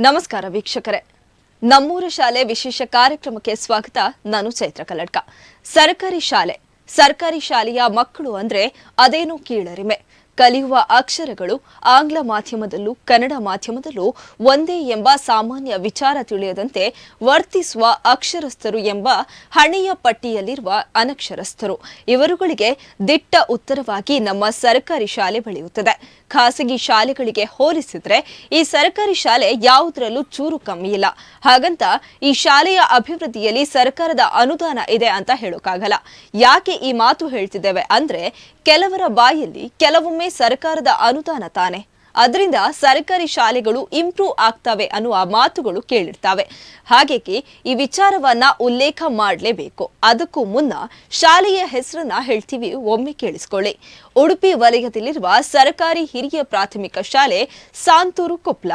ನಮಸ್ಕಾರ ವೀಕ್ಷಕರೇ, ನಮ್ಮೂರ ಶಾಲೆ ವಿಶೇಷ ಕಾರ್ಯಕ್ರಮಕ್ಕೆ ಸ್ವಾಗತ. ನಾನು ಚೈತ್ರ ಕಲ್ಲಡ್ಕ. ಸರ್ಕಾರಿ ಶಾಲೆಯ ಮಕ್ಕಳು ಅಂದ್ರೆ ಅದೇನೋ ಕೀಳರಿಮೆ. ಕಲಿಯುವ ಅಕ್ಷರಗಳು ಆಂಗ್ಲ ಮಾಧ್ಯಮದಲ್ಲೂ ಕನ್ನಡ ಮಾಧ್ಯಮದಲ್ಲೂ ಒಂದೇ ಎಂಬ ಸಾಮಾನ್ಯ ವಿಚಾರ ತಿಳಿಯದಂತೆ ವರ್ತಿಸುವ ಅಕ್ಷರಸ್ಥರು ಎಂಬ ಹಣೆಯ ಪಟ್ಟಿಯಲ್ಲಿರುವ ಅನಕ್ಷರಸ್ಥರು. ಇವರುಗಳಿಗೆ ದಿಟ್ಟ ಉತ್ತರವಾಗಿ ನಮ್ಮ ಸರ್ಕಾರಿ ಶಾಲೆ ಬೆಳೆಯುತ್ತದೆ. ಖಾಸಗಿ ಶಾಲೆಗಳಿಗೆ ಹೋಲಿಸಿದ್ರೆ ಈ ಸರ್ಕಾರಿ ಶಾಲೆ ಯಾವುದರಲ್ಲೂ ಚೂರು ಕಮ್ಮಿ ಇಲ್ಲ. ಹಾಗಂತ ಈ ಶಾಲೆಯ ಅಭಿವೃದ್ಧಿಯಲ್ಲಿ ಸರ್ಕಾರದ ಅನುದಾನ ಇದೆ ಅಂತ ಹೇಳೋಕ್ಕಾಗಲ್ಲ. ಯಾಕೆ ಈ ಮಾತು ಹೇಳ್ತಿದ್ದೇವೆ ಅಂದ್ರೆ, ಕೆಲವರ ಬಾಯಲ್ಲಿ ಕೆಲವೊಮ್ಮೆ ಸರ್ಕಾರದ ಅನುದಾನ ತಾನೆ, ಅದರಿಂದ ಸರ್ಕಾರಿ ಶಾಲೆಗಳು ಇಂಪ್ರೂವ್ ಆಗ್ತವೆ ಅನ್ನುವ ಮಾತುಗಳು ಕೇಳಿರ್ತಾವೆ. ಹಾಗಾಗಿ ಈ ವಿಚಾರವನ್ನ ಉಲ್ಲೇಖ ಮಾಡಲೇಬೇಕು. ಅದಕ್ಕೂ ಮುನ್ನ ಶಾಲೆಯ ಹೆಸರನ್ನ ಹೇಳ್ತೀವಿ, ಒಮ್ಮೆ ಕೇಳಿಸ್ಕೊಳ್ಳಿ. ಉಡುಪಿ ವಲಯದಲ್ಲಿರುವ ಸರ್ಕಾರಿ ಹಿರಿಯ ಪ್ರಾಥಮಿಕ ಶಾಲೆ ಸಾಂತೂರು ಕೊಪ್ಲ.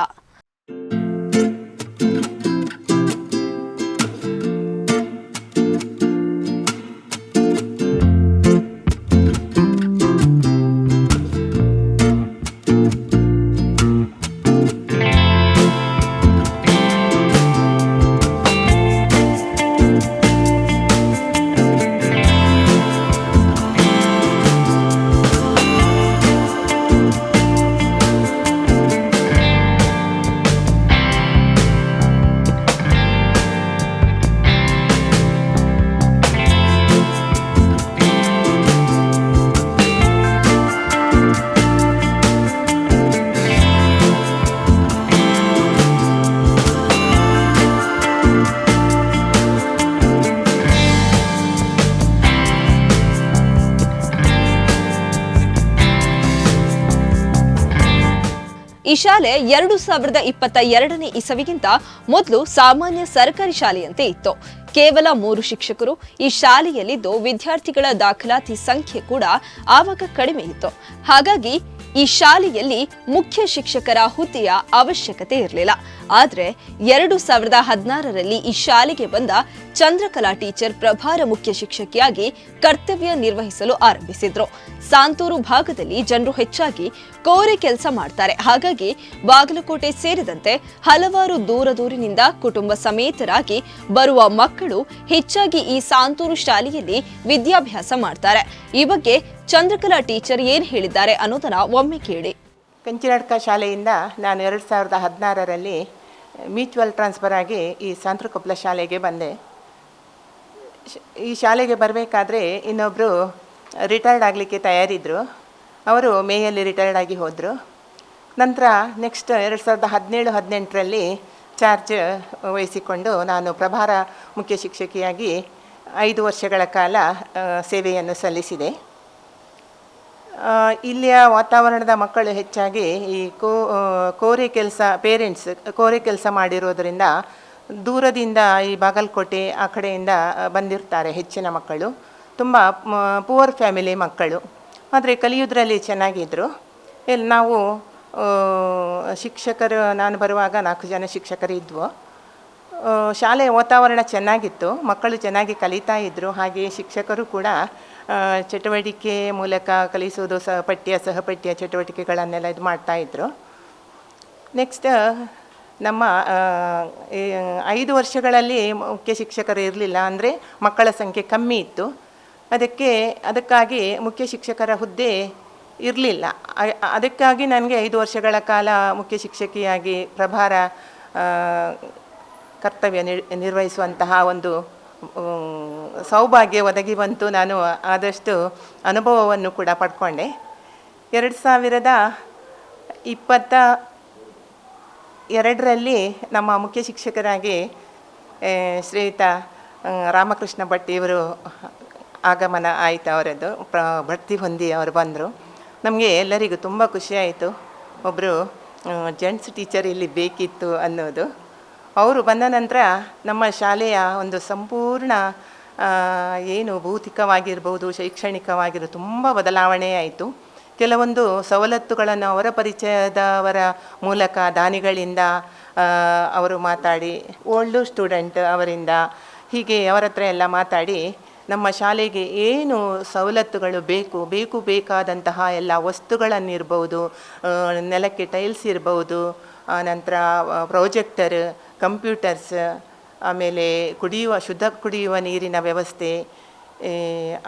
ಈ ಶಾಲೆ 2022ನೇ ಇಸವಿಗಿಂತ ಮೊದಲು ಸಾಮಾನ್ಯ ಸರ್ಕಾರಿ ಶಾಲೆಯಂತೆ ಇತ್ತು. ಕೇವಲ 3 ಶಿಕ್ಷಕರು ಈ ಶಾಲೆಯಲ್ಲಿದ್ದು ವಿದ್ಯಾರ್ಥಿಗಳ ದಾಖಲಾತಿ ಸಂಖ್ಯೆ ಕೂಡ ಆವಾಗ ಕಡಿಮೆ ಇತ್ತು. ಹಾಗಾಗಿ ಈ ಶಾಲೆಯಲ್ಲಿ ಮುಖ್ಯ ಶಿಕ್ಷಕರ ಹುದ್ದೆಯ ಅವಶ್ಯಕತೆ ಇರಲಿಲ್ಲ. ಆದ್ರೆ 2016ರಲ್ಲಿ ಈ ಶಾಲೆಗೆ ಬಂದ ಚಂದ್ರಕಲಾ ಟೀಚರ್ ಪ್ರಭಾರ ಮುಖ್ಯ ಶಿಕ್ಷಕಿಯಾಗಿ ಕರ್ತವ್ಯ ನಿರ್ವಹಿಸಲು ಆರಂಭಿಸಿದ್ರು. ಸಾಂತೂರು ಭಾಗದಲ್ಲಿ ಜನರು ಹೆಚ್ಚಾಗಿ ಕೋರೆ ಕೆಲಸ ಮಾಡ್ತಾರೆ. ಹಾಗಾಗಿ ಬಾಗಲಕೋಟೆ ಸೇರಿದಂತೆ ಹಲವಾರು ದೂರದೂರಿನಿಂದ ಕುಟುಂಬ ಸಮೇತರಾಗಿ ಬರುವ ಮಕ್ಕಳು ಹೆಚ್ಚಾಗಿ ಈ ಸಾಂತೂರು ಶಾಲೆಯಲ್ಲಿ ವಿದ್ಯಾಭ್ಯಾಸ ಮಾಡ್ತಾರೆ. ಈ ಬಗ್ಗೆ ಚಂದ್ರಕಲಾ ಟೀಚರ್ ಏನ್ ಹೇಳಿದ್ದಾರೆ ಅನ್ನೋದನ್ನ ಒಮ್ಮೆ ಕೇಳಿ. ಕಂಚಿನಾಡ್ಕ ಶಾಲೆಯಿಂದ ನಾನು 2016ರಲ್ಲಿ ಮ್ಯೂಚುವಲ್ ಟ್ರಾನ್ಸ್ಫರ್ ಆಗಿ ಈ ಸಾಂತೂರು ಕೊಪ್ಲ ಶಾಲೆಗೆ ಬಂದೆ. ಈ ಶಾಲೆಗೆ ಬರಬೇಕಾದ್ರೆ ಇನ್ನೊಬ್ಬರು ರಿಟೈರ್ಡ್ ಆಗಲಿಕ್ಕೆ ತಯಾರಿದ್ದರು. ಅವರು ಮೇಯಲ್ಲಿ ರಿಟೈರ್ಡ್ ಆಗಿ ಹೋದರು. ನಂತರ ನೆಕ್ಸ್ಟ್ 2017-18ರಲ್ಲಿ ಚಾರ್ಜ್ ವಹಿಸಿಕೊಂಡು ನಾನು ಪ್ರಭಾರ ಮುಖ್ಯ ಶಿಕ್ಷಕಿಯಾಗಿ 5 ವರ್ಷಗಳ ಕಾಲ ಸೇವೆಯನ್ನು ಸಲ್ಲಿಸಿದೆ. ಇಲ್ಲಿಯ ವಾತಾವರಣದ ಮಕ್ಕಳು ಹೆಚ್ಚಾಗಿ ಈ ಕೋರೆ ಕೆಲಸ, ಪೇರೆಂಟ್ಸ್ ಕೋರೆ ಕೆಲಸ ಮಾಡಿರೋದರಿಂದ ದೂರದಿಂದ ಈ ಬಾಗಲಕೋಟೆ ಆ ಕಡೆಯಿಂದ ಬಂದಿರ್ತಾರೆ ಹೆಚ್ಚಿನ ಮಕ್ಕಳು. ತುಂಬ ಪುವರ್ ಫ್ಯಾಮಿಲಿ ಮಕ್ಕಳು, ಆದರೆ ಕಲಿಯೋದ್ರಲ್ಲಿ ಚೆನ್ನಾಗಿದ್ದರು. ನಾವು ಶಿಕ್ಷಕರು, ನಾನು ಬರುವಾಗ 4 ಜನ ಶಿಕ್ಷಕರು ಇದ್ವು. ಶಾಲೆಯ ವಾತಾವರಣ ಚೆನ್ನಾಗಿತ್ತು, ಮಕ್ಕಳು ಚೆನ್ನಾಗಿ ಕಲಿತಾ ಇದ್ದರು. ಹಾಗೆ ಶಿಕ್ಷಕರು ಕೂಡ ಚಟುವಟಿಕೆ ಮೂಲಕ ಕಲಿಸೋದು, ಸಹಪಠ್ಯ ಚಟುವಟಿಕೆಗಳನ್ನೆಲ್ಲ ಇದು ಮಾಡ್ತಾಯಿದ್ರು. ನೆಕ್ಸ್ಟ್ ನಮ್ಮ 5 ವರ್ಷಗಳಲ್ಲಿ ಮುಖ್ಯ ಶಿಕ್ಷಕರು ಇರಲಿಲ್ಲ, ಅಂದರೆ ಮಕ್ಕಳ ಸಂಖ್ಯೆ ಕಮ್ಮಿ ಇತ್ತು. ಅದಕ್ಕಾಗಿ ಮುಖ್ಯ ಶಿಕ್ಷಕರ ಹುದ್ದೆ ಇರಲಿಲ್ಲ. ಅದಕ್ಕಾಗಿ ನನಗೆ 5 ವರ್ಷಗಳ ಕಾಲ ಮುಖ್ಯ ಶಿಕ್ಷಕಿಯಾಗಿ ಪ್ರಭಾರ ಕರ್ತವ್ಯ ನಿರ್ವಹಿಸುವಂತಹ ಒಂದು ಸೌಭಾಗ್ಯ ಒದಗಿ ಬಂತು. ನಾನು ಆದಷ್ಟು ಅನುಭವವನ್ನು ಕೂಡ ಪಡ್ಕೊಂಡೆ. 2022ರಲ್ಲಿ ನಮ್ಮ ಮುಖ್ಯ ಶಿಕ್ಷಕರಾಗಿ ಶ್ರೀಯುತ ರಾಮಕೃಷ್ಣ ಭಟ್ ಇವರು ಆಗಮನ ಆಯಿತು. ಅವರದ್ದು ಭರ್ತಿ ಹೊಂದಿ ಅವರು ಬಂದರು. ನಮಗೆ ಎಲ್ಲರಿಗೂ ತುಂಬ ಖುಷಿಯಾಯಿತು. ಒಬ್ಬರು ಜೆಂಟ್ಸ್ ಟೀಚರ್ ಇಲ್ಲಿ ಬೇಕಿತ್ತು ಅನ್ನೋದು. ಅವರು ಬಂದ ನಂತರ ನಮ್ಮ ಶಾಲೆಯ ಒಂದು ಸಂಪೂರ್ಣ ಏನು ಭೌತಿಕವಾಗಿರ್ಬೋದು, ಶೈಕ್ಷಣಿಕವಾಗಿರ್ಬೋದು ತುಂಬ ಬದಲಾವಣೆ ಆಯಿತು. ಕೆಲವೊಂದು ಸವಲತ್ತುಗಳನ್ನು ಅವರ ಪರಿಚಯದವರ ಮೂಲಕ, ದಾನಿಗಳಿಂದ ಅವರು ಮಾತಾಡಿ, ಓಲ್ಡು ಸ್ಟೂಡೆಂಟ್ ಅವರಿಂದ ಹೀಗೆ ಅವರ ಹತ್ರ ಎಲ್ಲ ಮಾತಾಡಿ ನಮ್ಮ ಶಾಲೆಗೆ ಏನು ಸವಲತ್ತುಗಳು ಬೇಕಾದಂತಹ ಎಲ್ಲ ವಸ್ತುಗಳನ್ನಿರ್ಬೋದು, ನೆಲಕ್ಕೆ ಟೈಲ್ಸ್ ಇರ್ಬೋದು, ಆನಂತರ ಪ್ರೊಜೆಕ್ಟರ್, ಕಂಪ್ಯೂಟರ್ಸ್, ಆಮೇಲೆ ಶುದ್ಧ ಕುಡಿಯುವ ನೀರಿನ ವ್ಯವಸ್ಥೆ,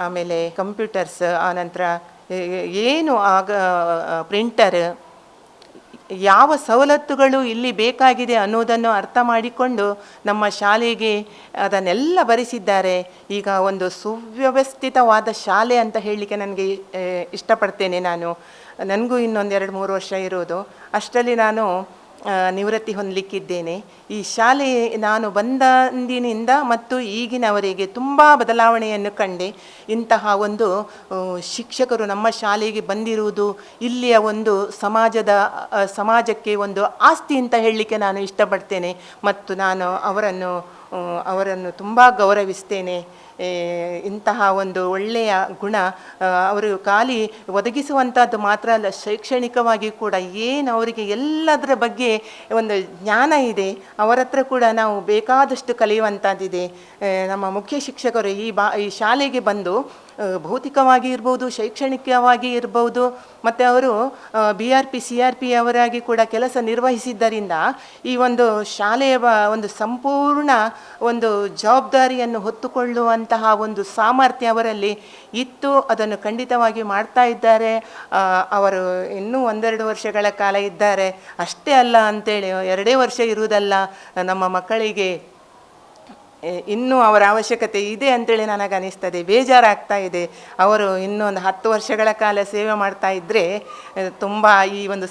ಆಮೇಲೆ ಕಂಪ್ಯೂಟರ್ಸ್, ಆನಂತರ ಏನು ಪ್ರಿಂಟರ್, ಯಾವ ಸವಲತ್ತುಗಳು ಇಲ್ಲಿ ಬೇಕಾಗಿದೆ ಅನ್ನೋದನ್ನು ಅರ್ಥ ಮಾಡಿಕೊಂಡು ನಮ್ಮ ಶಾಲೆಗೆ ಅದನ್ನೆಲ್ಲ ಭರಿಸಿದ್ದಾರೆ. ಈಗ ಒಂದು ಸುವ್ಯವಸ್ಥಿತವಾದ ಶಾಲೆ ಅಂತ ಹೇಳಲಿಕ್ಕೆ ನನಗೆ ಇಷ್ಟಪಡ್ತೇನೆ. ನನಗೂ ಇನ್ನೊಂದು 2-3 ವರ್ಷ ಇರೋದು, ಅಷ್ಟರಲ್ಲಿ ನಾನು ನಿವೃತ್ತಿ ಹೊಂದಲಿಕ್ಕಿದ್ದೇನೆ. ಈ ಶಾಲೆ ನಾನು ಬಂದಂದಿನಿಂದ ಮತ್ತು ಈಗಿನವರೆಗೆ ತುಂಬ ಬದಲಾವಣೆಯನ್ನು ಕಂಡೆ. ಇಂತಹ ಒಂದು ಶಿಕ್ಷಕರು ನಮ್ಮ ಶಾಲೆಗೆ ಬಂದಿರುವುದು ಇಲ್ಲಿಯ ಒಂದು ಸಮಾಜಕ್ಕೆ ಒಂದು ಆಸ್ತಿ ಅಂತ ಹೇಳಲಿಕ್ಕೆ ನಾನು ಇಷ್ಟಪಡ್ತೇನೆ ಮತ್ತು ನಾನು ಅವರನ್ನು ತುಂಬ ಗೌರವಿಸ್ತೇನೆ. ಇಂತಹ ಒಂದು ಒಳ್ಳೆಯ ಗುಣ ಅವರು ಖಾಲಿ ಒದಗಿಸುವಂಥದ್ದು ಮಾತ್ರ ಅಲ್ಲ, ಶೈಕ್ಷಣಿಕವಾಗಿ ಕೂಡ ಏನು ಅವರಿಗೆ ಎಲ್ಲದರ ಬಗ್ಗೆ ಒಂದು ಜ್ಞಾನ ಇದೆ, ಅವರ ಹತ್ರ ಕೂಡ ನಾವು ಬೇಕಾದಷ್ಟು ಕಲಿಯುವಂಥದ್ದಿದೆ. ನಮ್ಮ ಮುಖ್ಯ ಶಿಕ್ಷಕರು ಈ ಶಾಲೆಗೆ ಬಂದು ಭೌತಿಕವಾಗಿ ಇರ್ಬೋದು, ಶೈಕ್ಷಣಿಕವಾಗಿ ಇರ್ಬೋದು, ಮತ್ತು ಅವರು BRP CRP ಅವರಾಗಿ ಕೂಡ ಕೆಲಸ ನಿರ್ವಹಿಸಿದ್ದರಿಂದ ಈ ಒಂದು ಶಾಲೆಯ ಒಂದು ಸಂಪೂರ್ಣ ಒಂದು ಜವಾಬ್ದಾರಿಯನ್ನು ಹೊತ್ತುಕೊಳ್ಳುವಂತಹ ಒಂದು ಸಾಮರ್ಥ್ಯ ಅವರಲ್ಲಿ ಇತ್ತು. ಅದನ್ನು ಖಂಡಿತವಾಗಿ ಮಾಡ್ತಾ ಇದ್ದಾರೆ. ಅವರು ಇನ್ನೂ 1-2 ವರ್ಷಗಳ ಕಾಲ ಇದ್ದಾರೆ. ಅಷ್ಟೇ ಅಲ್ಲ ಅಂತೇಳಿ 2 ವರ್ಷ ಇರುವುದಲ್ಲ, ನಮ್ಮ ಮಕ್ಕಳಿಗೆ ಇನ್ನೂ ಅವರ ಅವಶ್ಯಕತೆ ಇದೆ ಅಂತೇಳಿ ನನಗೆ ಅನಿಸ್ತದೆ. ಬೇಜಾರಾಗ್ತಾ ಇದೆ. ಅವರು ಇನ್ನೊಂದು 10 ವರ್ಷಗಳ ಕಾಲ ಸೇವೆ ಮಾಡ್ತಾ ಇದ್ದರೆ ತುಂಬ ಈ ಒಂದು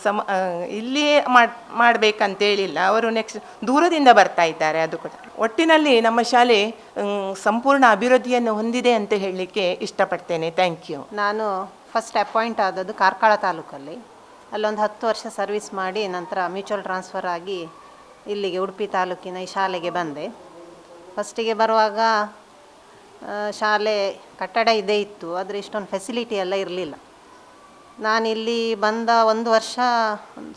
ಇಲ್ಲಿಯೇ ಮಾಡಬೇಕಂತೇಳಿಲ್ಲ, ಅವರು ನೆಕ್ಸ್ಟ್ ದೂರದಿಂದ ಬರ್ತಾ ಇದ್ದಾರೆ. ಅದು ಕೂಡ ಒಟ್ಟಿನಲ್ಲಿ ನಮ್ಮ ಶಾಲೆ ಸಂಪೂರ್ಣ ಅಭಿವೃದ್ಧಿಯನ್ನು ಹೊಂದಿದೆ ಅಂತ ಹೇಳಲಿಕ್ಕೆ ಇಷ್ಟಪಡ್ತೇನೆ. Thank you. ನಾನು ಫಸ್ಟ್ ಅಪಾಯಿಂಟ್ ಆದದ್ದು ಕಾರ್ಕಳ ತಾಲೂಕಲ್ಲಿ. ಅಲ್ಲೊಂದು 10 ವರ್ಷ ಸರ್ವಿಸ್ ಮಾಡಿ ನಂತರ ಮ್ಯೂಚುವಲ್ ಟ್ರಾನ್ಸ್ಫರ್ ಆಗಿ ಇಲ್ಲಿಗೆ ಉಡುಪಿ ತಾಲೂಕಿನ ಈ ಶಾಲೆಗೆ ಬಂದೆ. ಫಸ್ಟಿಗೆ ಬರುವಾಗ ಶಾಲೆ ಕಟ್ಟಡ ಇದೇ ಇತ್ತು, ಆದರೆ ಇಷ್ಟೊಂದು ಫೆಸಿಲಿಟಿ ಎಲ್ಲ ಇರಲಿಲ್ಲ. ನಾನಿಲ್ಲಿ ಬಂದ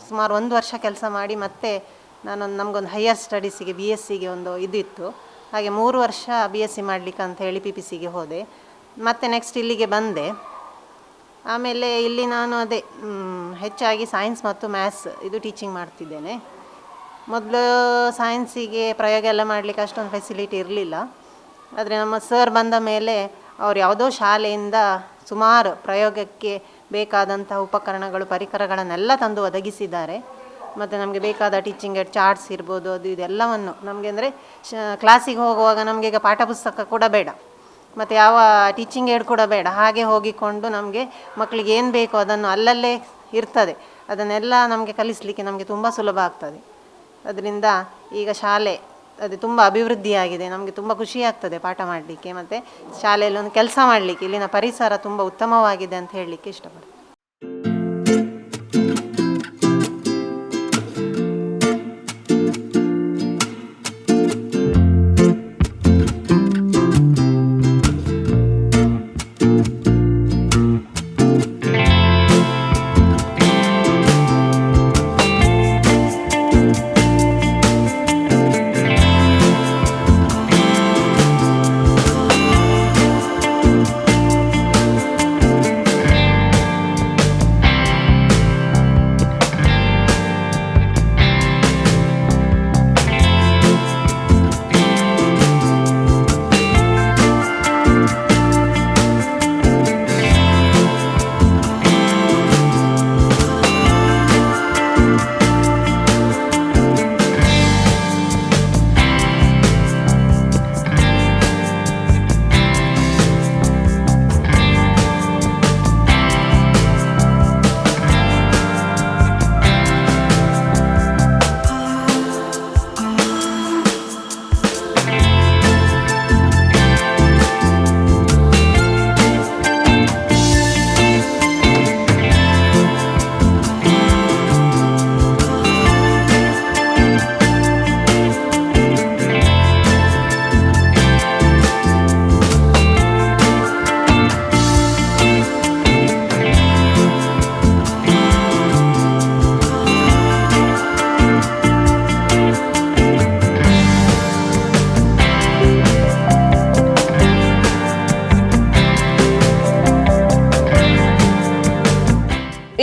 ಸುಮಾರು 1 ವರ್ಷ ಕೆಲಸ ಮಾಡಿ ಮತ್ತೆ ನಮಗೊಂದು ಹೈಯರ್ ಸ್ಟಡೀಸಿಗೆ BScಗೆ ಒಂದು ಇದಿತ್ತು. ಹಾಗೆ 3 ವರ್ಷ BSc ಮಾಡಲಿಕ್ಕೆ ಅಂತ ಹೇಳಿ PPCಗೆ ಹೋದೆ. ಮತ್ತು ನೆಕ್ಸ್ಟ್ ಇಲ್ಲಿಗೆ ಬಂದೆ. ಆಮೇಲೆ ಇಲ್ಲಿ ನಾನು ಹೆಚ್ಚಾಗಿ ಸೈನ್ಸ್ ಮತ್ತು ಮ್ಯಾಥ್ಸ್ ಇದು ಟೀಚಿಂಗ್ ಮಾಡ್ತಿದ್ದೇನೆ. ಮೊದಲು ಸೈನ್ಸಿಗೆ ಪ್ರಯೋಗ ಎಲ್ಲ ಮಾಡಲಿಕ್ಕೆ ಅಷ್ಟೊಂದು ಫೆಸಿಲಿಟಿ ಇರಲಿಲ್ಲ. ಆದರೆ ನಮ್ಮ ಸರ್ ಬಂದ ಮೇಲೆ ಅವರು ಯಾವುದೋ ಶಾಲೆಯಿಂದ ಸುಮಾರು ಪ್ರಯೋಗಕ್ಕೆ ಬೇಕಾದಂಥ ಉಪಕರಣಗಳು, ಪರಿಕರಗಳನ್ನೆಲ್ಲ ತಂದು ಒದಗಿಸಿದ್ದಾರೆ. ಮತ್ತು ನಮಗೆ ಬೇಕಾದ ಟೀಚಿಂಗ್ ಏಡ್ ಚಾರ್ಟ್ಸ್ ಇರ್ಬೋದು, ಇದೆಲ್ಲವನ್ನು ನಮಗೆ ಅಂದರೆ ಕ್ಲಾಸಿಗೆ ಹೋಗುವಾಗ ನಮಗೆ ಈಗ ಪಾಠ ಪುಸ್ತಕ ಕೂಡ ಬೇಡ ಮತ್ತು ಯಾವ ಟೀಚಿಂಗ್ ಏಡ್ ಕೂಡ ಬೇಡ. ಹಾಗೆ ಹೋಗಿಕೊಂಡು ನಮಗೆ ಮಕ್ಕಳಿಗೆ ಏನು ಬೇಕೋ ಅದನ್ನು ಅಲ್ಲಲ್ಲೇ ಇರ್ತದೆ, ಅದನ್ನೆಲ್ಲ ನಮಗೆ ಕಲಿಸಲಿಕ್ಕೆ ನಮಗೆ ತುಂಬ ಸುಲಭ ಆಗ್ತದೆ. ಅದರಿಂದ ಈಗ ಶಾಲೆ ತುಂಬ ಅಭಿವೃದ್ಧಿಯಾಗಿದೆ. ನಮಗೆ ತುಂಬ ಖುಷಿಯಾಗ್ತದೆ ಪಾಠ ಮಾಡಲಿಕ್ಕೆ ಮತ್ತು ಶಾಲೆಯಲ್ಲಿ ಒಂದು ಕೆಲಸ ಮಾಡಲಿಕ್ಕೆ. ಇಲ್ಲಿನ ಪರಿಸರ ತುಂಬ ಉತ್ತಮವಾಗಿದೆ ಅಂತ ಹೇಳಲಿಕ್ಕೆ ಇಷ್ಟಪಡ್ತೀನಿ.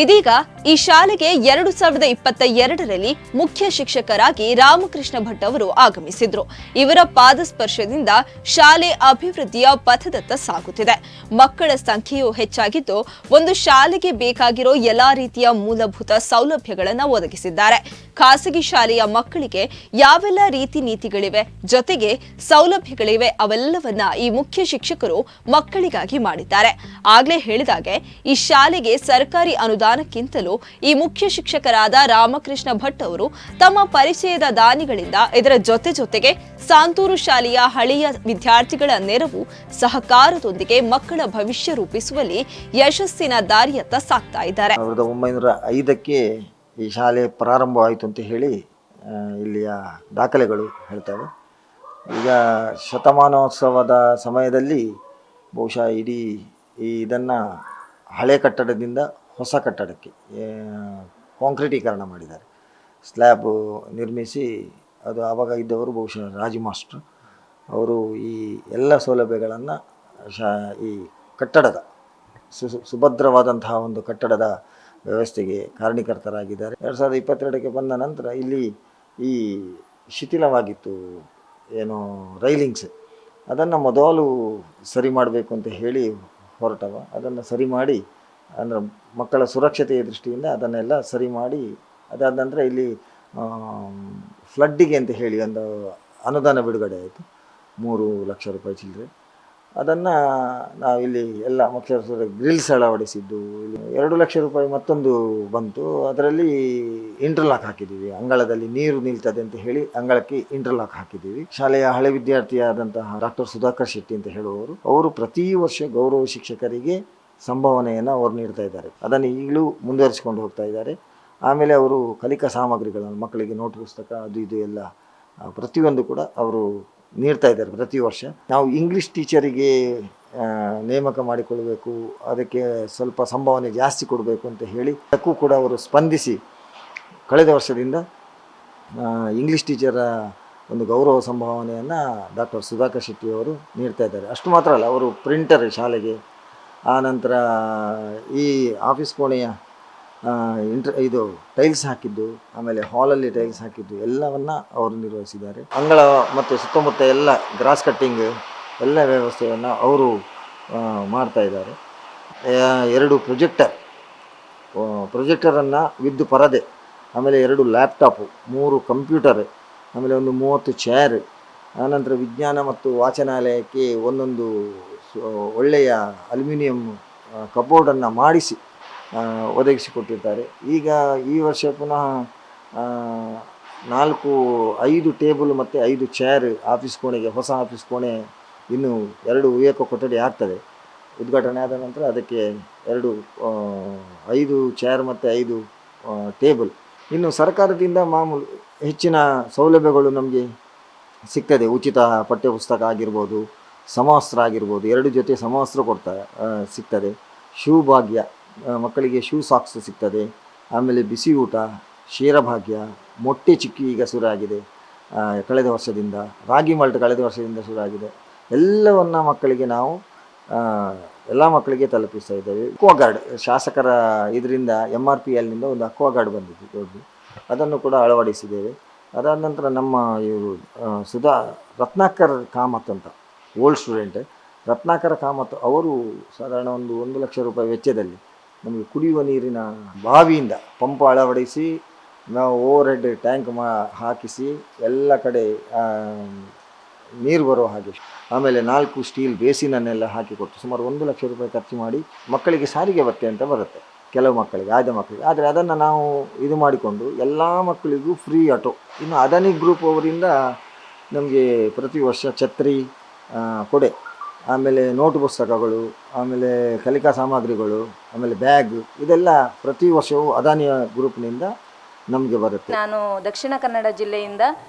ಇದೀಗ ಈ ಶಾಲೆಗೆ 2022ರಲ್ಲಿ ಮುಖ್ಯ ಶಿಕ್ಷಕರಾಗಿ ರಾಮಕೃಷ್ಣ ಭಟ್ ಅವರು ಆಗಮಿಸಿದ್ರು. ಇವರ ಪಾದಸ್ಪರ್ಶದಿಂದ ಶಾಲೆ ಅಭಿವೃದ್ಧಿಯ ಪಥದತ್ತ ಸಾಗುತ್ತಿದೆ. ಮಕ್ಕಳ ಸಂಖ್ಯೆಯೂ ಹೆಚ್ಚಾಗಿದ್ದು, ಒಂದು ಶಾಲೆಗೆ ಬೇಕಾಗಿರೋ ಎಲ್ಲಾ ರೀತಿಯ ಮೂಲಭೂತ ಸೌಲಭ್ಯಗಳನ್ನು ಒದಗಿಸಿದ್ದಾರೆ. ಖಾಸಗಿ ಶಾಲೆಯ ಮಕ್ಕಳಿಗೆ ಯಾವೆಲ್ಲ ರೀತಿ ನೀತಿಗಳಿವೆ, ಜೊತೆಗೆ ಸೌಲಭ್ಯಗಳಿವೆ, ಅವೆಲ್ಲವನ್ನ ಈ ಮುಖ್ಯ ಶಿಕ್ಷಕರು ಮಕ್ಕಳಿಗಾಗಿ ಮಾಡಿದ್ದಾರೆ. ಆಗ್ಲೇ ಹೇಳಿದಾಗೆ ಈ ಶಾಲೆಗೆ ಸರ್ಕಾರಿ ಅನುದಾನಕ್ಕಿಂತಲೂ ಈ ಮುಖ್ಯ ಶಿಕ್ಷಕರಾದ ರಾಮಕೃಷ್ಣ ಭಟ್ ಅವರು ತಮ್ಮ ಪರಿಚಯದ ದಾನಿಗಳಿಂದ ಇದರ ಜೊತೆಗೆ ಸಾಂತೂರು ಶಾಲೆಯ ಹಳೆಯ ವಿದ್ಯಾರ್ಥಿಗಳ ನೆರವು ಸಹಕಾರದೊಂದಿಗೆ ಮಕ್ಕಳ ಭವಿಷ್ಯ ರೂಪಿಸುವಲ್ಲಿ ಯಶಸ್ಸಿನ ದಾರಿಯತ್ತ ಸಾಗ್ತಾ ಇದ್ದಾರೆ. 1905ಕ್ಕೆ ಈ ಶಾಲೆ ಪ್ರಾರಂಭವಾಯಿತು ಅಂತ ಹೇಳಿ ಇಲ್ಲಿಯ ದಾಖಲೆಗಳು ಹೇಳ್ತವೆ. ಈಗ ಶತಮಾನೋತ್ಸವದ ಸಮಯದಲ್ಲಿ ಬಹುಶಃ ಇಡೀ ಇದನ್ನು ಹಳೆ ಕಟ್ಟಡದಿಂದ ಹೊಸ ಕಟ್ಟಡಕ್ಕೆ ಕಾಂಕ್ರೀಟೀಕರಣ ಮಾಡಿದ್ದಾರೆ. ಸ್ಲ್ಯಾಬ್ ನಿರ್ಮಿಸಿ ಅದು ಆವಾಗ ಇದ್ದವರು ಬಹುಶಃ ರಾಜು ಮಾಸ್ಟ್ರು ಅವರು ಈ ಎಲ್ಲ ಸೌಲಭ್ಯಗಳನ್ನು ಈ ಕಟ್ಟಡದ ಸುಭದ್ರವಾದಂತಹ ಒಂದು ಕಟ್ಟಡದ ವ್ಯವಸ್ಥೆಗೆ ಕಾರಣೀಕರ್ತರಾಗಿದ್ದಾರೆ. 2022ಕ್ಕೆ ಬಂದ ನಂತರ ಇಲ್ಲಿ ಈ ಶಿಥಿಲವಾಗಿತ್ತು ಏನು ರೈಲಿಂಗ್ಸ್, ಅದನ್ನು ಮೊದಲು ಸರಿ ಮಾಡಬೇಕು ಅಂತ ಹೇಳಿ ಹೊರಟವ. ಅದನ್ನು ಸರಿ ಮಾಡಿ ಅಂದರೆ ಮಕ್ಕಳ ಸುರಕ್ಷತೆಯ ದೃಷ್ಟಿಯಿಂದ ಅದನ್ನೆಲ್ಲ ಸರಿ ಮಾಡಿ, ಅದಾದ ನಂತರ ಇಲ್ಲಿ ಫ್ಲಡ್ಡಿಗೆ ಅಂತ ಹೇಳಿ ಒಂದು ಅನುದಾನ ಬಿಡುಗಡೆ ಆಯಿತು, 3 ಲಕ್ಷ ರೂಪಾಯಿ ಚಿಲ್ಲರೆ. ಅದನ್ನು ನಾವು ಇಲ್ಲಿ ಎಲ್ಲ ಮಕ್ಕಳ ಗ್ರಿಲ್ಸ್ ಅಳವಡಿಸಿದ್ದು. ಇಲ್ಲಿ 2 ಲಕ್ಷ ರೂಪಾಯಿ ಮತ್ತೊಂದು ಬಂತು, ಅದರಲ್ಲಿ ಇಂಟರ್ಲಾಕ್ ಹಾಕಿದ್ದೀವಿ. ಅಂಗಳದಲ್ಲಿ ನೀರು ನಿಲ್ತದೆ ಅಂತ ಹೇಳಿ ಅಂಗಳಕ್ಕೆ ಇಂಟರ್ಲಾಕ್ ಹಾಕಿದ್ದೀವಿ. ಶಾಲೆಯ ಹಳೆ ವಿದ್ಯಾರ್ಥಿಯಾದಂತಹ ಡಾಕ್ಟರ್ ಸುಧಾಕರ್ ಶೆಟ್ಟಿ ಅಂತ ಹೇಳುವವರು, ಅವರು ಪ್ರತಿ ವರ್ಷ ಗೌರವ ಶಿಕ್ಷಕರಿಗೆ ಸಂಭಾವನೆಯನ್ನು ಅವರು ನೀಡ್ತಾ ಇದ್ದಾರೆ. ಅದನ್ನು ಈಗಲೂ ಮುಂದುವರಿಸಿಕೊಂಡು ಹೋಗ್ತಾ ಇದ್ದಾರೆ. ಆಮೇಲೆ ಅವರು ಕಲಿಕಾ ಸಾಮಗ್ರಿಗಳನ್ನು ಮಕ್ಕಳಿಗೆ ನೋಟ್ ಪುಸ್ತಕ ಅದು ಇದು ಎಲ್ಲ ಪ್ರತಿಯೊಂದು ಕೂಡ ಅವರು ನೀಡ್ತಾ ಇದ್ದಾರೆ ಪ್ರತಿ ವರ್ಷ. ನಾವು ಇಂಗ್ಲೀಷ್ ಟೀಚರಿಗೆ ನೇಮಕ ಮಾಡಿಕೊಳ್ಳಬೇಕು, ಅದಕ್ಕೆ ಸ್ವಲ್ಪ ಸಂಭಾವನೆ ಜಾಸ್ತಿ ಕೊಡಬೇಕು ಅಂತ ಹೇಳಿ ಅದಕ್ಕೂ ಕೂಡ ಅವರು ಸ್ಪಂದಿಸಿ ಕಳೆದ ವರ್ಷದಿಂದ ಇಂಗ್ಲೀಷ್ ಟೀಚರ ಒಂದು ಗೌರವ ಸಂಭಾವನೆಯನ್ನು ಡಾಕ್ಟರ್ ಸುಧಾಕರ್ ಶೆಟ್ಟಿಯವರು ನೀಡ್ತಾ ಇದ್ದಾರೆ. ಅಷ್ಟು ಮಾತ್ರ ಅಲ್ಲ, ಅವರು ಪ್ರಿಂಟರ್ ಶಾಲೆಗೆ, ಆನಂತರ ಈ ಆಫೀಸ್ ಕೋಣೆಯ ಇದು ಟೈಲ್ಸ್ ಹಾಕಿದ್ದು, ಆಮೇಲೆ ಹಾಲಲ್ಲಿ ಟೈಲ್ಸ್ ಹಾಕಿದ್ದು ಎಲ್ಲವನ್ನು ಅವರು ನಿರ್ವಹಿಸಿದ್ದಾರೆ. ಅಂಗಳ ಮತ್ತು ಸುತ್ತಮುತ್ತ ಎಲ್ಲ ಗ್ರಾಸ್ ಕಟ್ಟಿಂಗ್ ಎಲ್ಲ ವ್ಯವಸ್ಥೆಯನ್ನು ಅವರು ಮಾಡ್ತಾ ಇದ್ದಾರೆ. 2 ಪ್ರೊಜೆಕ್ಟರನ್ನು ವಿದ್ ಪರದೆ, ಆಮೇಲೆ 2 ಲ್ಯಾಪ್ಟಾಪು, 3 ಕಂಪ್ಯೂಟರ್, ಆಮೇಲೆ ಒಂದು 30 ಚೇರ್, ಆನಂತರ ವಿಜ್ಞಾನ ಮತ್ತು ವಾಚನಾಲಯಕ್ಕೆ ಒಂದೊಂದು ಒಳ್ಳೆಯ ಅಲ್ಯೂಮಿನಿಯಂ ಕಬೋರ್ಡನ್ನು ಮಾಡಿಸಿ ಒದಗಿಸಿಕೊಟ್ಟಿದ್ದಾರೆ. ಈಗ ಈ ವರ್ಷ ಪುನಃ 5 ಟೇಬಲ್ ಮತ್ತು 5 ಚೇರ್ ಆಫೀಸ್ ಕೋಣೆಗೆ, ಹೊಸ ಆಫೀಸ್ ಕೋಣೆ ಇನ್ನು 2 ವಿವೇಕ ಕೊಠಡಿ ಆಗ್ತದೆ. ಉದ್ಘಾಟನೆ ಆದ ನಂತರ ಅದಕ್ಕೆ 5 ಚೇರ್ ಮತ್ತು 5 ಟೇಬಲ್. ಇನ್ನು ಸರ್ಕಾರದಿಂದ ಮಾಮೂಲು ಹೆಚ್ಚಿನ ಸೌಲಭ್ಯಗಳು ನಮಗೆ ಸಿಗ್ತದೆ. ಉಚಿತ ಪಠ್ಯಪುಸ್ತಕ ಆಗಿರ್ಬೋದು, ಸಮವಸ್ತ್ರ ಆಗಿರ್ಬೋದು, 2 ಜೊತೆ ಸಮವಸ್ತ್ರ ಸಿಗ್ತದೆ. ಶೂ ಭಾಗ್ಯ, ಮಕ್ಕಳಿಗೆ ಶೂ ಸಾಕ್ಸ್ ಸಿಗ್ತದೆ. ಆಮೇಲೆ ಬಿಸಿ ಊಟ, ಕ್ಷೀರಭಾಗ್ಯ, ಮೊಟ್ಟೆ ಚಿಕ್ಕಿ ಈಗ ಶುರುವಾಗಿದೆ ಕಳೆದ ವರ್ಷದಿಂದ, ರಾಗಿ ಮಾಲ್ಟ್ ಕಳೆದ ವರ್ಷದಿಂದ ಶುರುವಾಗಿದೆ. ಎಲ್ಲವನ್ನ ಮಕ್ಕಳಿಗೆ ನಾವು ಎಲ್ಲ ಮಕ್ಕಳಿಗೆ ತಲುಪಿಸ್ತಾ ಇದ್ದೇವೆ. ಅಕ್ವಾಗಾರ್ಡ್ ಶಾಸಕರ ಇದರಿಂದ MRPLನಿಂದ ಒಂದು ಅಕ್ವಾಗಾರ್ಡ್ ಬಂದಿದ್ದು ದೊಡ್ಡದು, ಅದನ್ನು ಕೂಡ ಅಳವಡಿಸಿದ್ದೇವೆ. ಅದಾದ ನಂತರ ನಮ್ಮ ಇವರು ರತ್ನಾಕರ್ ಕಾಮತ್ ಅಂತ ಓಲ್ಡ್ ಸ್ಟೂಡೆಂಟ್, ರತ್ನಾಕರ ಕಾಮತ್ ಅವರು ಸಾಧಾರಣ ಒಂದು 1 ಲಕ್ಷ ರೂಪಾಯಿ ವೆಚ್ಚದಲ್ಲಿ ನಮಗೆ ಕುಡಿಯುವ ನೀರಿನ ಬಾವಿಯಿಂದ ಪಂಪ್ ಅಳವಡಿಸಿ ನಾವು ಓವರ್ ಹೆಡ್ ಟ್ಯಾಂಕ್ ಹಾಕಿಸಿ ಎಲ್ಲ ಕಡೆ ನೀರು ಬರೋ ಹಾಗೆ, ಆಮೇಲೆ 4 ಸ್ಟೀಲ್ ಬೇಸಿನನ್ನೆಲ್ಲ ಹಾಕಿಕೊಟ್ಟು ಸುಮಾರು 1 ಲಕ್ಷ ರೂಪಾಯಿ ಖರ್ಚು ಮಾಡಿ ಮಕ್ಕಳಿಗೆ ಸಾರಿಗೆ ಭತ್ಯೆ ಅಂತ ಬರುತ್ತೆ ಕೆಲವು ಮಕ್ಕಳಿಗೆ, ಆದ ಮಕ್ಕಳಿಗೆ. ಆದರೆ ಅದನ್ನು ನಾವು ಇದು ಮಾಡಿಕೊಂಡು ಎಲ್ಲ ಮಕ್ಕಳಿಗೂ ಫ್ರೀ ಆಟೋ. ಇನ್ನು ಅದಾನಿ ಗ್ರೂಪ್ ಅವರಿಂದ ನಮಗೆ ಪ್ರತಿ ವರ್ಷ ಛತ್ರಿ, ಕೊಡೆ, ಆಮೇಲೆ ನೋಟು ಪುಸ್ತಕಗಳು, ಆಮೇಲೆ ಕಲಿಕಾ ಸಾಮಗ್ರಿಗಳು, ಆಮೇಲೆ ಬ್ಯಾಗ್, ಇದೆಲ್ಲ ಪ್ರತಿ ವರ್ಷವೂ ಅದಾನಿಯ ಗ್ರೂಪ್ನಿಂದ ನಮಗೆ ಬರುತ್ತೆ. ನಾನು ದಕ್ಷಿಣ ಕನ್ನಡ ಜಿಲ್ಲೆಯಿಂದ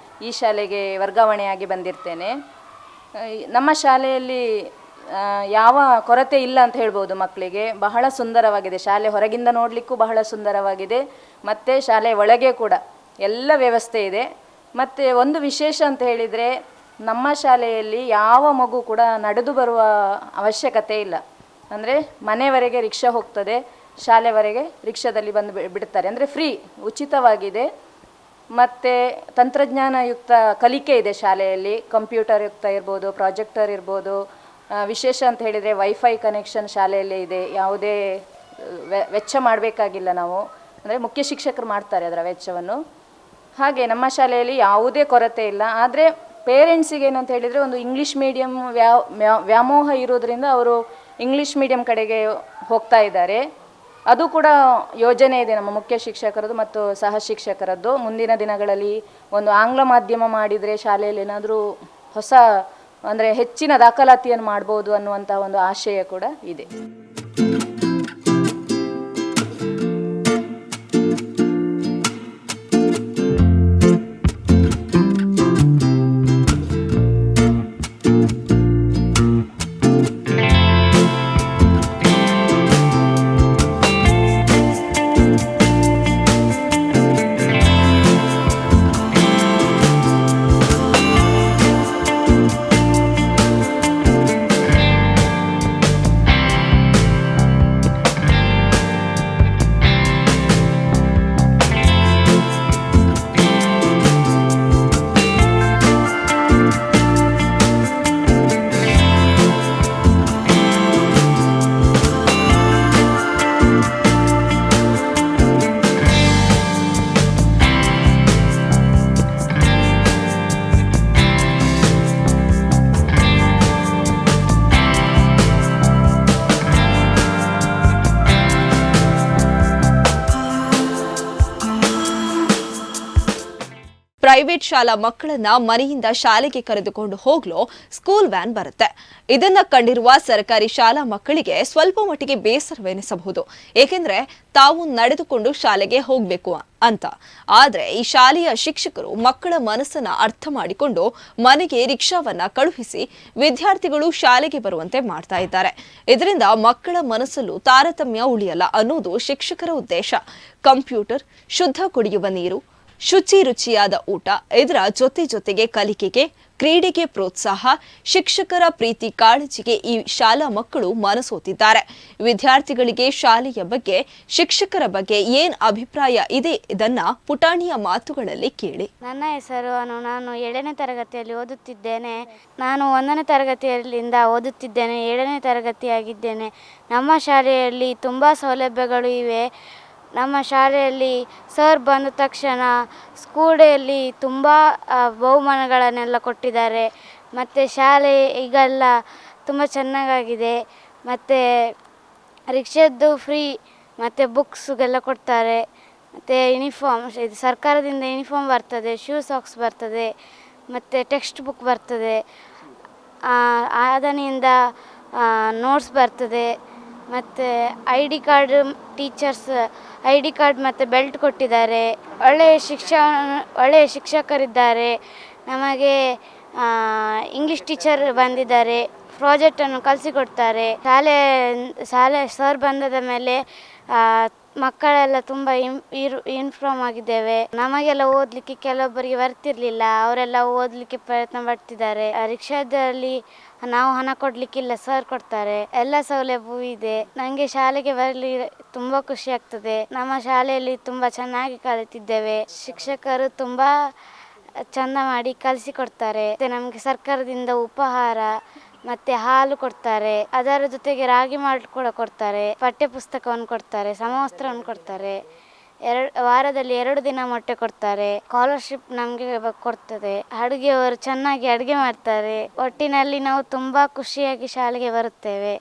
ಈ ಶಾಲೆಗೆ ವರ್ಗಾವಣೆಯಾಗಿ ಬಂದಿರ್ತೇನೆ. ನಮ್ಮ ಶಾಲೆಯಲ್ಲಿ ಯಾವ ಕೊರತೆ ಇಲ್ಲ ಅಂತ ಹೇಳ್ಬೋದು. ಮಕ್ಕಳಿಗೆ ಬಹಳ ಸುಂದರವಾಗಿದೆ ಶಾಲೆ, ಹೊರಗಿಂದ ನೋಡಲಿಕ್ಕೂ ಬಹಳ ಸುಂದರವಾಗಿದೆ, ಮತ್ತು ಶಾಲೆ ಒಳಗೆ ಕೂಡ ಎಲ್ಲ ವ್ಯವಸ್ಥೆ ಇದೆ. ಮತ್ತು ಒಂದು ವಿಶೇಷ ಅಂತ ಹೇಳಿದರೆ, ನಮ್ಮ ಶಾಲೆಯಲ್ಲಿ ಯಾವ ಮಗು ಕೂಡ ನಡೆದು ಬರುವ ಅವಶ್ಯಕತೆ ಇಲ್ಲ. ಅಂದರೆ ಮನೆಯವರೆಗೆ ರಿಕ್ಷಾ ಹೋಗ್ತದೆ, ಶಾಲೆವರೆಗೆ ರಿಕ್ಷಾದಲ್ಲಿ ಬಂದು ಬಿಡ್ತಾರೆ. ಅಂದರೆ ಫ್ರೀ, ಉಚಿತವಾಗಿದೆ. ಮತ್ತು ತಂತ್ರಜ್ಞಾನಯುಕ್ತ ಕಲಿಕೆ ಇದೆ ಶಾಲೆಯಲ್ಲಿ. ಕಂಪ್ಯೂಟರ್ ಯುಕ್ತ ಇರ್ಬೋದು, ಪ್ರಾಜೆಕ್ಟರ್ ಇರ್ಬೋದು. ವಿಶೇಷ ಅಂತ ಹೇಳಿದರೆ ವೈಫೈ ಕನೆಕ್ಷನ್ ಶಾಲೆಯಲ್ಲೇ ಇದೆ. ಯಾವುದೇ ವೆಚ್ಚ ಮಾಡಬೇಕಾಗಿಲ್ಲ ನಾವು, ಅಂದರೆ ಮುಖ್ಯ ಶಿಕ್ಷಕರು ಮಾಡ್ತಾರೆ ಅದರ ವೆಚ್ಚವನ್ನು. ಹಾಗೆ ನಮ್ಮ ಶಾಲೆಯಲ್ಲಿ ಯಾವುದೇ ಕೊರತೆ ಇಲ್ಲ. ಆದರೆ ಪೇರೆಂಟ್ಸಿಗೆ ಏನಂತ ಹೇಳಿದರೆ ಒಂದು ಇಂಗ್ಲೀಷ್ ಮೀಡಿಯಮ್ ವ್ಯಾಮೋಹ ಇರೋದ್ರಿಂದ ಅವರು ಇಂಗ್ಲೀಷ್ ಮೀಡಿಯಮ್ ಕಡೆಗೆ ಹೋಗ್ತಾ ಇದ್ದಾರೆ. ಅದು ಕೂಡ ಯೋಜನೆ ಇದೆ ನಮ್ಮ ಮುಖ್ಯ ಶಿಕ್ಷಕರದ್ದು ಮತ್ತು ಸಹ ಶಿಕ್ಷಕರದ್ದು. ಮುಂದಿನ ದಿನಗಳಲ್ಲಿ ಒಂದು ಆಂಗ್ಲ ಮಾಧ್ಯಮ ಮಾಡಿದರೆ ಶಾಲೆಯಲ್ಲಿ ಏನಾದರೂ ಹೊಸ ಅಂದರೆ ಹೆಚ್ಚಿನ ದಾಖಲಾತಿಯನ್ನು ಮಾಡ್ಬೋದು ಅನ್ನುವಂಥ ಒಂದು ಆಶಯ ಕೂಡ ಇದೆ. ಪ್ರೈವೇಟ್ ಶಾಲಾ ಮಕ್ಕಳನ್ನ ಮನೆಯಿಂದ ಶಾಲೆಗೆ ಕರೆದುಕೊಂಡು ಹೋಗಲು ಸ್ಕೂಲ್ ವ್ಯಾನ್ ಬರುತ್ತೆ. ಇದನ್ನ ಕಂಡಿರುವ ಸರ್ಕಾರಿ ಶಾಲಾ ಮಕ್ಕಳಿಗೆ ಸ್ವಲ್ಪ ಮಟ್ಟಿಗೆ ಬೇಸರವೆನಿಸಬಹುದು, ಏಕೆಂದ್ರೆ ತಾವು ನಡೆದುಕೊಂಡು ಶಾಲೆಗೆ ಹೋಗಬೇಕು ಅಂತ. ಆದ್ರೆ ಈ ಶಾಲೆಯ ಶಿಕ್ಷಕರು ಮಕ್ಕಳ ಮನಸ್ಸನ್ನ ಅರ್ಥ ಮಾಡಿಕೊಂಡು ಮನೆಗೆ ರಿಕ್ಷಾವನ್ನ ಕಳುಹಿಸಿ ವಿದ್ಯಾರ್ಥಿಗಳು ಶಾಲೆಗೆ ಬರುವಂತೆ ಮಾಡ್ತಾ ಇದ್ದಾರೆ. ಇದರಿಂದ ಮಕ್ಕಳ ಮನಸ್ಸಲ್ಲೂ ತಾರತಮ್ಯ ಉಳಿಯಲ್ಲ ಅನ್ನೋದು ಶಿಕ್ಷಕರ ಉದ್ದೇಶ. ಕಂಪ್ಯೂಟರ್, ಶುದ್ಧ ಕುಡಿಯುವ ನೀರು, ಶುಚಿ ರುಚಿಯಾದ ಊಟ, ಇದರ ಜೊತೆಗೆ ಕಲಿಕೆಗೆ, ಕ್ರೀಡೆಗೆ ಪ್ರೋತ್ಸಾಹ, ಶಿಕ್ಷಕರ ಪ್ರೀತಿ ಕಾಳಜಿಗೆ ಈ ಶಾಲಾ ಮಕ್ಕಳು ಮನಸೋತಿದ್ದಾರೆ. ವಿದ್ಯಾರ್ಥಿಗಳಿಗೆ ಶಾಲೆಯ ಬಗ್ಗೆ, ಶಿಕ್ಷಕರ ಬಗ್ಗೆ ಏನ್ ಅಭಿಪ್ರಾಯ ಇದೆ ಇದನ್ನ ಪುಟಾಣಿಯ ಮಾತುಗಳಲ್ಲಿ ಕೇಳಿ. ನನ್ನ ಹೆಸರು ಅನು. ನಾನು 7ನೇ ತರಗತಿಯಲ್ಲಿ ಓದುತ್ತಿದ್ದೇನೆ. ನಾನು 1ನೇ ತರಗತಿಯಲ್ಲಿಂದ ಓದುತ್ತಿದ್ದೇನೆ. 7ನೇ ತರಗತಿಯಾಗಿದ್ದೇನೆ. ನಮ್ಮ ಶಾಲೆಯಲ್ಲಿ ತುಂಬ ಸೌಲಭ್ಯಗಳು ಇವೆ. ನಮ್ಮ ಶಾಲೆಯಲ್ಲಿ ಸರ್ ಬಂದ ತಕ್ಷಣ ಸ್ಕೂಲಲ್ಲಿ ತುಂಬ ಬಹುಮಾನಗಳನ್ನೆಲ್ಲ ಕೊಟ್ಟಿದ್ದಾರೆ. ಮತ್ತು ಶಾಲೆ ಈಗೆಲ್ಲ ತುಂಬ ಚೆನ್ನಾಗಾಗಿದೆ. ಮತ್ತು ರಿಕ್ಷಾದ್ದು ಫ್ರೀ, ಮತ್ತು ಬುಕ್ಸ್ಗೆಲ್ಲ ಕೊಡ್ತಾರೆ. ಮತ್ತು ಯೂನಿಫಾರ್ಮ್, ಇದು ಸರ್ಕಾರದಿಂದ ಯೂನಿಫಾರ್ಮ್ ಬರ್ತದೆ, ಶೂ ಸಾಕ್ಸ್ ಬರ್ತದೆ, ಮತ್ತು ಟೆಕ್ಸ್ಟ್ ಬುಕ್ ಬರ್ತದೆ. ಅದರಿಂದ ನೋಟ್ಸ್ ಬರ್ತದೆ. ಮತ್ತು ID card, teachers ID card ಮತ್ತು ಬೆಲ್ಟ್ ಕೊಟ್ಟಿದ್ದಾರೆ. ಒಳ್ಳೆಯ ಶಿಕ್ಷಕರಿದ್ದಾರೆ. ನಮಗೆ ಇಂಗ್ಲೀಷ್ ಟೀಚರ್ ಬಂದಿದ್ದಾರೆ. ಪ್ರಾಜೆಕ್ಟನ್ನು ಕಲಿಸಿಕೊಡ್ತಾರೆ. ಶಾಲೆ ಸರ್ ಬಂದದ ಮೇಲೆ ಮಕ್ಕಳೆಲ್ಲ ತುಂಬ ಇನ್ಫಾರ್ಮ್ ಆಗಿದ್ದೇವೆ. ನಮಗೆಲ್ಲ ಓದಲಿಕ್ಕೆ ಕೆಲವೊಬ್ಬರಿಗೆ ಬರ್ತಿರಲಿಲ್ಲ, ಅವರೆಲ್ಲ ಓದಲಿಕ್ಕೆ ಪ್ರಯತ್ನ ಪಡ್ತಿದ್ದಾರೆ. ರಿಕ್ಷಾದಲ್ಲಿ ನಾವು ಹಣ ಕೊಡಲಿಕ್ಕಿಲ್ಲ, ಸರ್ ಕೊಡ್ತಾರೆ. ಎಲ್ಲ ಸೌಲಭ್ಯವೂ ಇದೆ. ನನಗೆ ಶಾಲೆಗೆ ಬರಲಿ ತುಂಬ ಖುಷಿ ಆಗ್ತದೆ. ನಮ್ಮ ಶಾಲೆಯಲ್ಲಿ ತುಂಬ ಚೆನ್ನಾಗಿ ಕಲಿತಿದ್ದೇವೆ. ಶಿಕ್ಷಕರು ತುಂಬ ಚಂದ ಮಾಡಿ ಕಲಿಸಿಕೊಡ್ತಾರೆ. ಮತ್ತು ನಮಗೆ ಸರ್ಕಾರದಿಂದ ಉಪಹಾರ ಮತ್ತು ಹಾಲು ಕೊಡ್ತಾರೆ. ಅದರ ಜೊತೆಗೆ ರಾಗಿ ಮಾಲ್ಟ್ ಕೂಡ ಕೊಡ್ತಾರೆ. ಪಠ್ಯ ಪುಸ್ತಕವನ್ನು ಕೊಡ್ತಾರೆ, ಸಮವಸ್ತ್ರವನ್ನು ಕೊಡ್ತಾರೆ. ವಾರದಲ್ಲಿ 2 ದಿನ ಮೊಟ್ಟೆ ಕೊಡ್ತಾರೆ. ಸ್ಕಾಲರ್ಶಿಪ್ ನಮಗೆ ಕೊಡ್ತದೆ. ಅಡುಗೆಯವರು ಚೆನ್ನಾಗಿ ಅಡುಗೆ ಮಾಡ್ತಾರೆ. ಒಟ್ಟಿನಲ್ಲಿ ನಾವು ತುಂಬ ಖುಷಿಯಾಗಿ ಶಾಲೆಗೆ ಬರುತ್ತೇವೆ.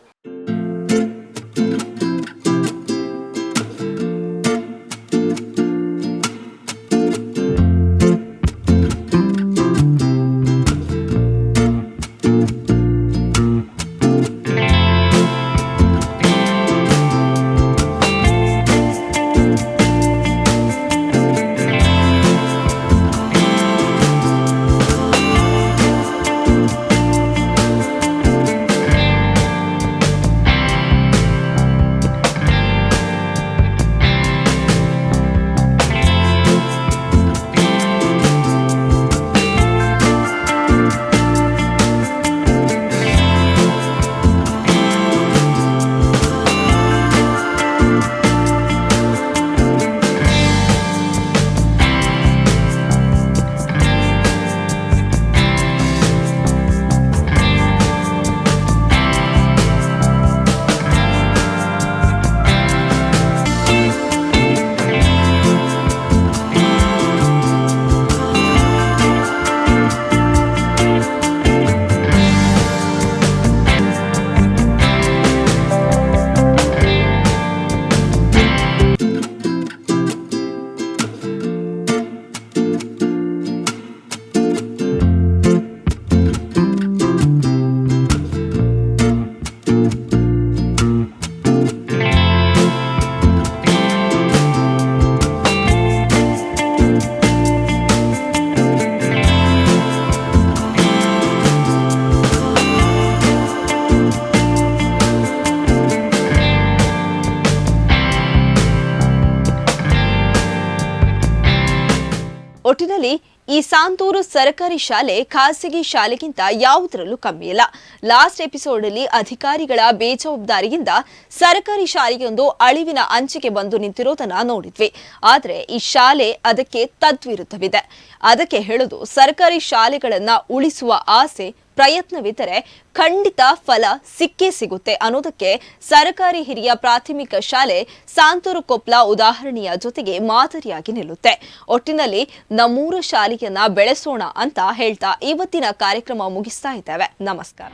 ಈ ಸಾಂತೂರು ಸರ್ಕಾರಿ ಶಾಲೆ ಖಾಸಗಿ ಶಾಲೆಗಿಂತ ಯಾವುದರಲ್ಲೂ ಕಮ್ಮಿ ಇಲ್ಲ. ಲಾಸ್ಟ್ ಎಪಿಸೋಡ್ ಅಲ್ಲಿ ಅಧಿಕಾರಿಗಳ ಬೇಜವಾಬ್ದಾರಿಯಿಂದ ಸರ್ಕಾರಿ ಶಾಲೆಯೊಂದು ಅಳಿವಿನ ಅಂಚಿಗೆ ಬಂದು ನಿಂತಿರೋದನ್ನ ನೋಡಿದ್ವಿ. ಆದ್ರೆ ಈ ಶಾಲೆ ಅದಕ್ಕೆ ತದ್ವಿರುದ್ಧವಿದೆ. ಅದಕ್ಕೆ ಹೇಳೋದು, ಸರ್ಕಾರಿ ಶಾಲೆಗಳನ್ನ ಉಳಿಸುವ ಆಸೆ ಪ್ರಯತ್ನವಿದ್ದರೆ ಖಂಡಿತ ಫಲ ಸಿಕ್ಕೇ ಸಿಗುತ್ತೆ ಅನ್ನೋದಕ್ಕೆ ಸರ್ಕಾರಿ ಹಿರಿಯ ಪ್ರಾಥಮಿಕ ಶಾಲೆ ಸಾಂತೂರು ಕೊಪ್ಲ ಉದಾಹರಣೆಯ ಜೊತೆಗೆ ಮಾದರಿಯಾಗಿ ನಿಲ್ಲುತ್ತೆ. ಒಟ್ಟಿನಲ್ಲಿ ನಮ್ಮೂರ ಶಾಲೆಯನ್ನ ಬೆಳೆಸೋಣ ಅಂತ ಹೇಳ್ತಾ ಇವತ್ತಿನ ಕಾರ್ಯಕ್ರಮ ಮುಗಿಸ್ತಾ ಇದ್ದೇವೆ. ನಮಸ್ಕಾರ.